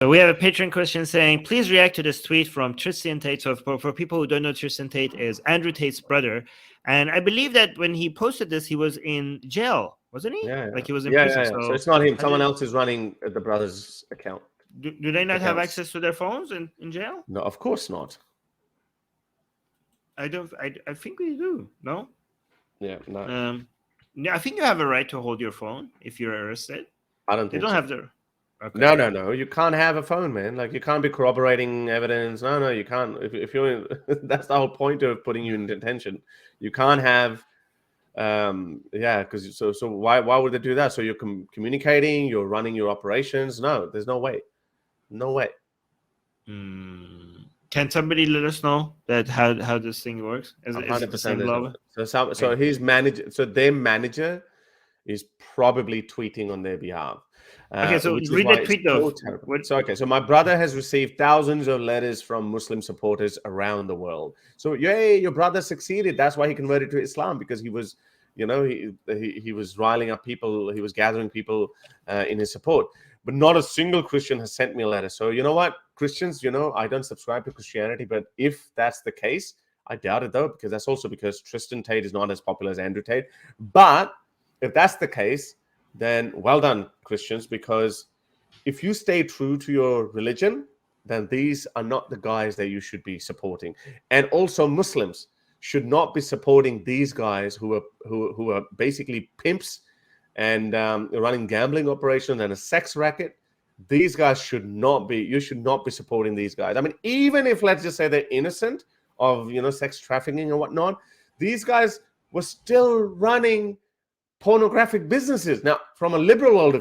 So we have a Patron question saying, please react to this tweet from Tristan Tate. So for people who don't know, Tristan Tate is Andrew Tate's brother. And I believe that when he posted this, he was in jail, wasn't he? Yeah. Like he was in prison. Yeah. So it's not him. Someone else is running the brother's account. Do they not have access to their phones in jail? No, of course not. I think we do. No? Yeah, no. I think you have a right to hold your phone if you're arrested. I don't think they don't have the. Okay. No. You can't have a phone, man. Like you can't be corroborating evidence. No, you can't. If you're in, that's the whole point of putting you in detention. You can't have. Because so why would they do that? So you're communicating, you're running your operations. No, there's no way. No way. Can somebody let us know that how this thing works? Is it the same level? So his manager, so their manager is probably tweeting on their behalf. Okay, so read the tweet though. So my brother has received thousands of letters from Muslim supporters around the world. So yay, your brother succeeded. That's why he converted to Islam, because he was, he was riling up people. He was gathering people in his support. But not a single Christian has sent me a letter. So you know what, Christians, I don't subscribe to Christianity. But if that's the case, I doubt it though, because that's also because Tristan Tate is not as popular as Andrew Tate. But if that's the case, then well done, Christians, because if you stay true to your religion, then these are not the guys that you should be supporting. And also Muslims should not be supporting these guys who are basically pimps and running gambling operations and a sex racket. These guys should not be, you should not be supporting these guys. I mean, even if, let's just say, they're innocent of, sex trafficking and whatnot, these guys were still running pornographic businesses. Now, from a liberal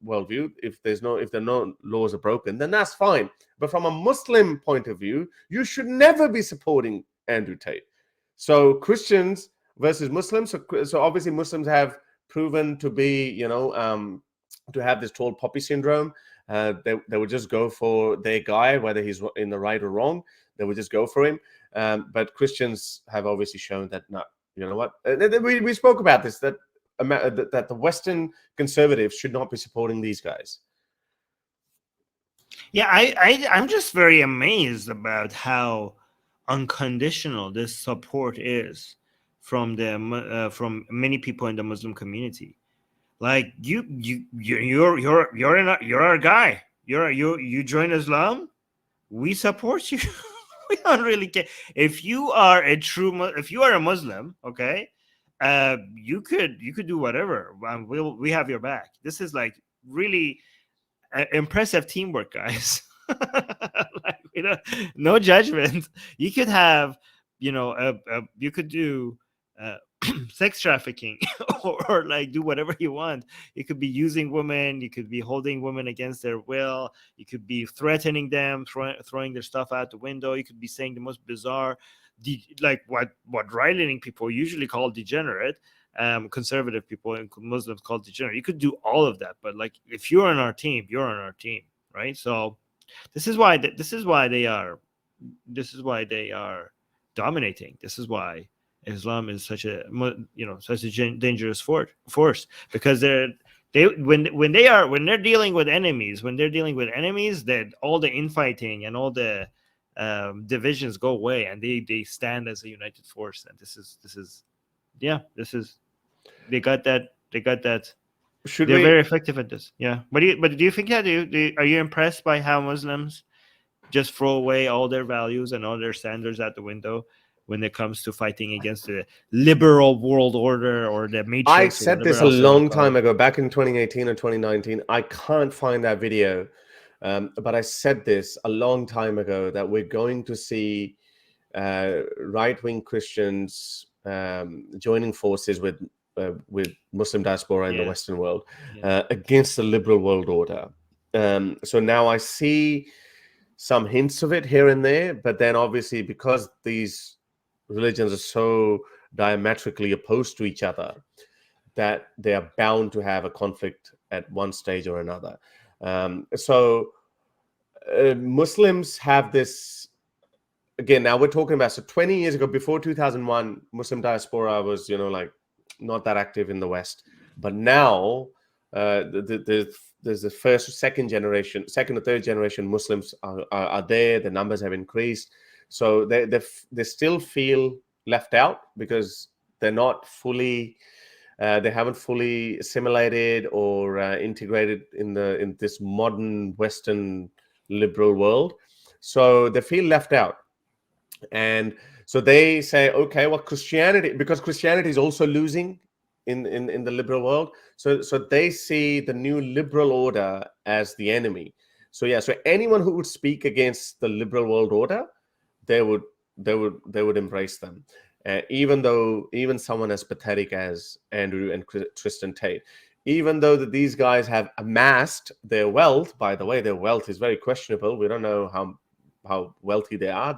worldview, if the no laws are broken, then that's fine. But from a Muslim point of view, you should never be supporting Andrew Tate. So Christians versus Muslims. So obviously Muslims have proven to be, to have this tall poppy syndrome. They would just go for their guy, whether he's in the right or wrong. They would just go for him. But Christians have obviously shown that, no, you know what? We spoke about this, that the Western conservatives should not be supporting these guys. Yeah, I'm just very amazed about how unconditional this support is from many people in the Muslim community. Like you're our guy. You join Islam, we support you. We don't really care if you are a Muslim. Okay, you could do whatever. We have your back. This is like really impressive teamwork, guys. Like, no judgment. You could have, you could do sex trafficking or like do whatever you want. You could be using women. You could be holding women against their will. You could be threatening them, throwing their stuff out the window. You could be saying the most bizarre, like what right-leaning people usually call degenerate, conservative people and Muslims call degenerate. You could do all of that, but like if you're on our team, you're on our team, right? So this is why they are dominating. This is why Islam is such a dangerous force, because they're dealing with enemies, that all the infighting and all the divisions go away, and they stand as a united force. And they got that. They're very effective at this. Yeah. But do you think, are you impressed by how Muslims just throw away all their values and all their standards out the window when it comes to fighting against the liberal world order or the matrix? I said this a long time ago, back in 2018 or 2019. I can't find that video, but I said this a long time ago, that we're going to see right-wing Christians joining forces with Muslim diaspora in the Western world against the liberal world order. So now I see some hints of it here and there, but then obviously because these religions are so diametrically opposed to each other, that they are bound to have a conflict at one stage or another. Muslims have this, again, now we're talking about, so 20 years ago, before 2001, Muslim diaspora was, not that active in the West. But now there's the first, second or third generation Muslims are there. The numbers have increased, so they still feel left out because they're not fully. They haven't fully assimilated or integrated in this modern Western liberal world, so they feel left out, and so they say, okay, well, because Christianity is also losing in the liberal world, so they see the new liberal order as the enemy. So anyone who would speak against the liberal world order, they would embrace them. Even someone as pathetic as Andrew and Tristan Tate, even though that these guys have amassed their wealth. By the way, their wealth is very questionable. We don't know how wealthy they are.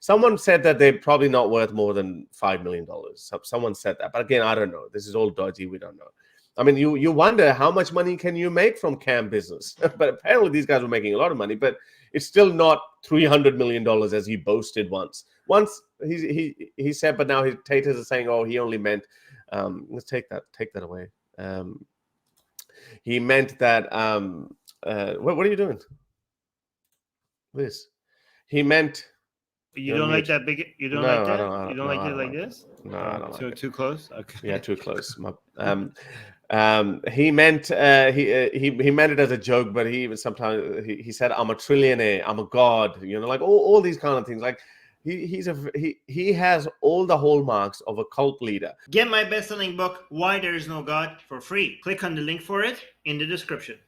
Someone said that they're probably not worth more than $5 million. Someone said that, but again, I don't know. This is all dodgy. We don't know. I mean, you wonder how much money can you make from cam business, but apparently these guys were making a lot of money. But it's still not $300 million as he boasted once. He said, but now his taters are saying, oh, he only meant. Let's take that away. He meant that. What are you doing? This. He meant. You don't like that big? You don't like that? You don't like it like this? No, I don't like it. Too close. Okay. Yeah, too close. He meant he meant it as a joke, but he even sometimes he said, "I'm a trillionaire. I'm a god." Like all these kind of things. Like he has all the hallmarks of a cult leader. Get my best-selling book, Why There Is No God, for free. Click on the link for it in the description.